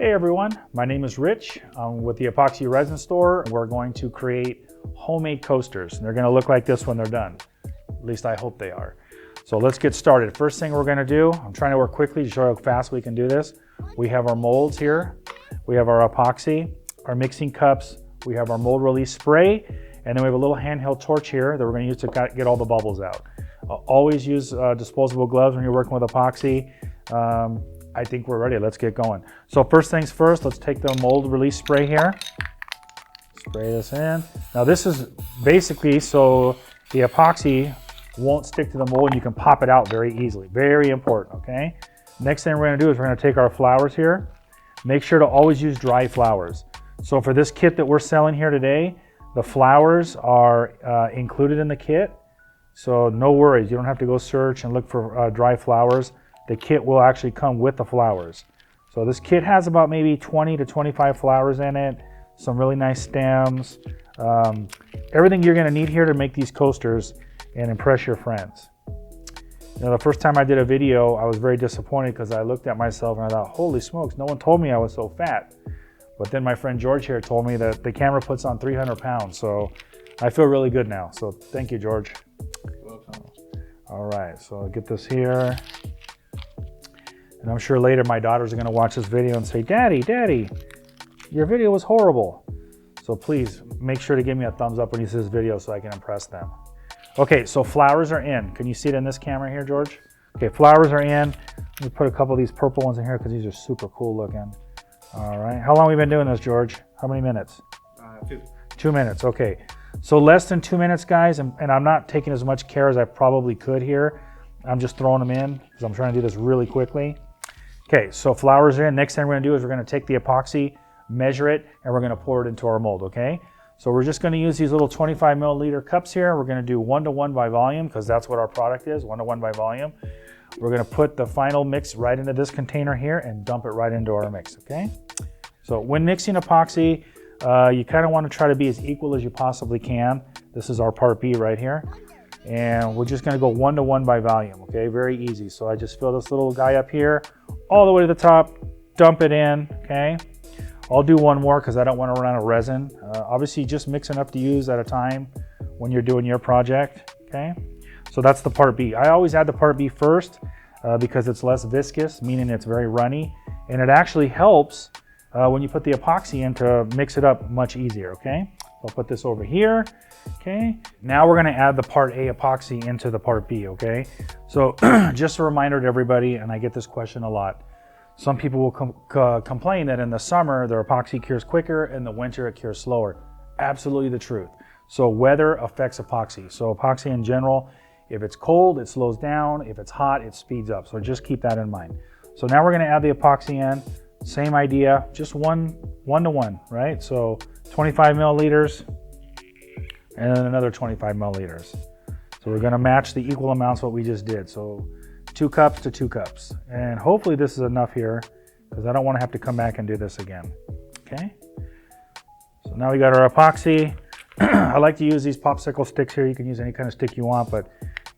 Hey everyone, my name is Rich. I'm with the Epoxy Resin Store. We're going to create homemade coasters. And they're going to look like this when they're done. At least I hope they are. So let's get started. First thing we're going to do, I'm trying to work quickly to show how fast we can do this. We have our molds here. We have our epoxy, our mixing cups. We have our mold release spray. And then we have a little handheld torch here that we're going to use to get all the bubbles out. Always use disposable gloves when you're working with epoxy. I think we're ready. Let's get going. So first things first, let's take the mold release spray here. Spray this in. Now this is basically so the epoxy won't stick to the mold and you can pop it out very easily. Very important, okay? Next thing we're gonna do is we're gonna take our flowers here. Make sure to always use dry flowers. So for this kit that we're selling here today, the flowers are included in the kit. So no worries, you don't have to go search and look for dry flowers. The kit will actually come with the flowers. So this kit has about maybe 20 to 25 flowers in it, some really nice stems, everything you're gonna need here to make these coasters and impress your friends. You know, the first time I did a video, I was very disappointed because I looked at myself and I thought, holy smokes, no one told me I was so fat. But then my friend George here told me that the camera puts on 300 pounds. So I feel really good now. So thank you, George. Welcome. All right, so I'll get this here. And I'm sure later my daughters are gonna watch this video and say, Daddy, your video was horrible. So please make sure to give me a thumbs up when you see this video so I can impress them. Okay, so flowers are in. Can you see it in this camera here, George? Okay, flowers are in. Let me put a couple of these purple ones in here because these are super cool looking. All right, how long have we been doing this, George? How many minutes? 2. 2 minutes, okay. So less than 2 minutes, guys, and I'm not taking as much care as I probably could here. I'm just throwing them in because I'm trying to do this really quickly. Okay, so flowers are in. Next thing we're gonna do is we're gonna take the epoxy, measure it, and we're gonna pour it into our mold, okay? So we're just gonna use these little 25 milliliter cups here. We're gonna do 1:1 by volume because that's what our product is, 1:1 by volume. We're gonna put the final mix right into this container here and dump it right into our mix, okay? So when mixing epoxy, you kind of want to try to be as equal as you possibly can. This is our part B right here. And we're just gonna go 1:1 by volume, okay? Very easy. So I just fill this little guy up here, all the way to the top, dump it in, okay? I'll do one more because I don't want to run out of resin. Obviously just mix enough to use at a time when you're doing your project, okay? So that's the part B. I always add the part B first because it's less viscous, meaning it's very runny. And it actually helps when you put the epoxy in to mix it up much easier, okay? So I'll put this over here, okay? Now we're gonna add the part A epoxy into the part B, okay? So just a reminder to everybody, and I get this question a lot. Some people will complain that in the summer, their epoxy cures quicker, in the winter it cures slower. Absolutely the truth. So weather affects epoxy. So epoxy in general, if it's cold, it slows down. If it's hot, it speeds up. So just keep that in mind. So now we're gonna add the epoxy in. Same idea, just 1:1, right? So 25 milliliters and then another 25 milliliters. So we're gonna match the equal amounts what we just did. So 2 cups to 2 cups. And hopefully this is enough here because I don't wanna have to come back and do this again, okay? So now we got our epoxy. I like to use these popsicle sticks here. You can use any kind of stick you want, but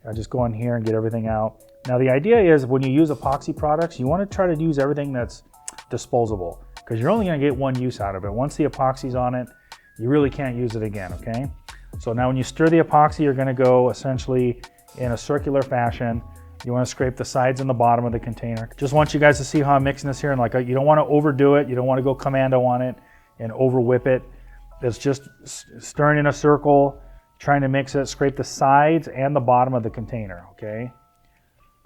I just go in here and get everything out. Now the idea is when you use epoxy products, you wanna try to use everything that's disposable because you're only gonna get one use out of it. Once the epoxy's on it, you really can't use it again, okay? So now when you stir the epoxy, you're gonna go essentially in a circular fashion. You wanna scrape the sides and the bottom of the container. Just want you guys to see how I'm mixing this here, and like you don't wanna overdo it. You don't wanna go commando on it and over whip it. It's just stirring in a circle, trying to mix it, scrape the sides and the bottom of the container, okay?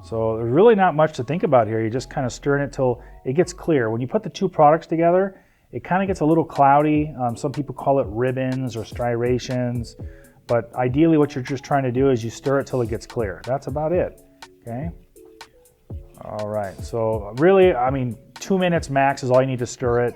So there's really not much to think about here. You're just kind of stirring it till it gets clear. When you put the two products together, it kind of gets a little cloudy. Some people call it ribbons or striations, but ideally what you're just trying to do is you stir it till it gets clear. That's about it, okay? All right, so really, I mean, 2 minutes max is all you need to stir it.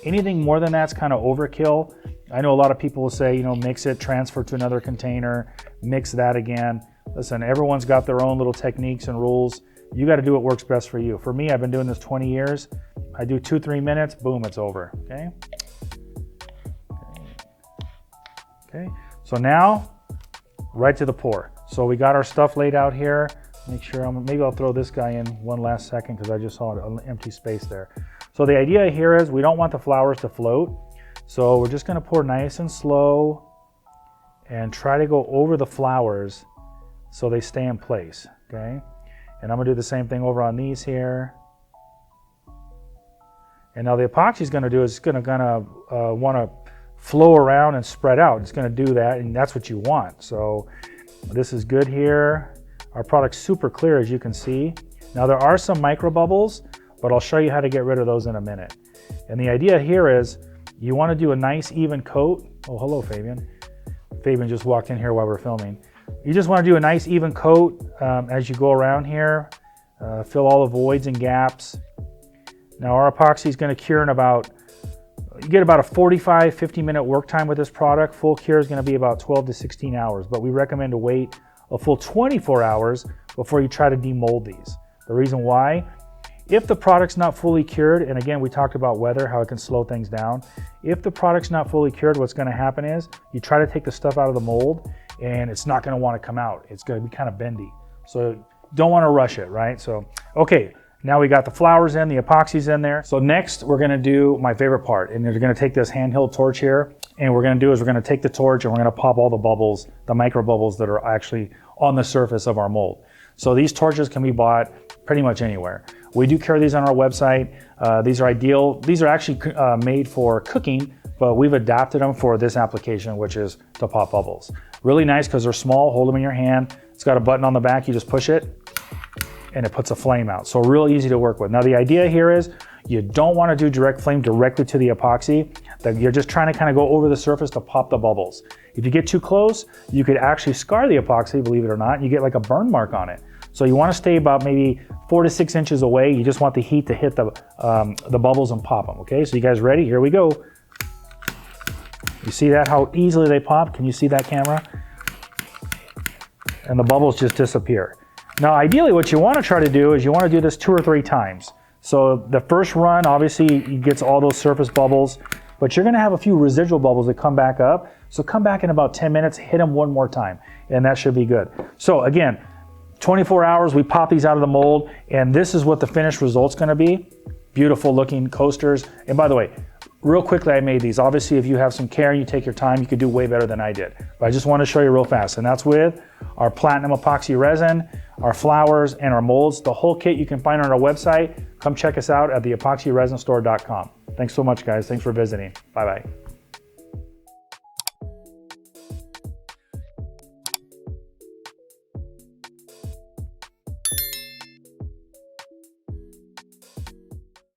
Anything more than that's kind of overkill. I know a lot of people will say, you know, mix it, transfer to another container, mix that again. Listen, everyone's got their own little techniques and rules. You got to do what works best for you. For me, I've been doing this 20 years. I do 2-3 minutes, boom, it's over, okay? Okay, so now, right to the pour. So we got our stuff laid out here. Make sure, maybe I'll throw this guy in one last second because I just saw an empty space there. So the idea here is we don't want the flowers to float. So we're just gonna pour nice and slow and try to go over the flowers so they stay in place, okay? And I'm gonna do the same thing over on these here. And now the epoxy is gonna do is it's gonna wanna flow around and spread out. It's gonna do that, and that's what you want. So this is good here. Our product's super clear, as you can see. Now there are some micro bubbles, but I'll show you how to get rid of those in a minute. And the idea here is you want to do a nice even coat. Oh, hello, Fabian. Fabian just walked in here while we're filming. You just want to do a nice even coat as you go around here. Fill all the voids and gaps. Now our epoxy is going to cure in about, you get about a 45, 50-minute work time with this product. Full cure is going to be about 12 to 16 hours, but we recommend to wait a full 24 hours before you try to demold these. The reason why, if the product's not fully cured, and again, we talked about weather, how it can slow things down. If the product's not fully cured, what's gonna happen is you try to take the stuff out of the mold and it's not gonna wanna come out. It's gonna be kind of bendy. So don't wanna rush it, right? So, okay, now we got the flowers in, the epoxy's in there. So next we're gonna do my favorite part, and we're gonna take this handheld torch here, and we're gonna do is we're gonna take the torch and we're gonna pop all the bubbles, the micro bubbles that are actually on the surface of our mold. So these torches can be bought pretty much anywhere. We do carry these on our website. These are ideal. These are actually made for cooking, but we've adapted them for this application, which is to pop bubbles. Really nice because they're small, hold them in your hand. It's got a button on the back, you just push it and it puts a flame out. So real easy to work with. Now the idea here is you don't want to do direct flame directly to the epoxy. You're just trying to kind of go over the surface to pop the bubbles. If you get too close, you could actually scar the epoxy, believe it or not, and you get like a burn mark on it. So you want to stay about maybe 4 to 6 inches away. You just want the heat to hit the bubbles and pop them, okay? So you guys ready? Here we go. You see that, how easily they pop? Can you see that, camera? And the bubbles just disappear. Now, ideally, what you want to try to do is you want to do this 2 or 3 times. So the first run, obviously, it gets all those surface bubbles, but you're going to have a few residual bubbles that come back up. So come back in about 10 minutes, hit them one more time, and that should be good. So again, 24 hours, we pop these out of the mold, and this is what the finished result's gonna be. Beautiful looking coasters. And by the way, real quickly, I made these. Obviously, if you have some care and you take your time, you could do way better than I did. But I just want to show you real fast. And that's with our platinum epoxy resin, our flowers, and our molds. The whole kit you can find on our website. Come check us out at the epoxyresinstore.com. Thanks so much, guys. Thanks for visiting. Bye-bye.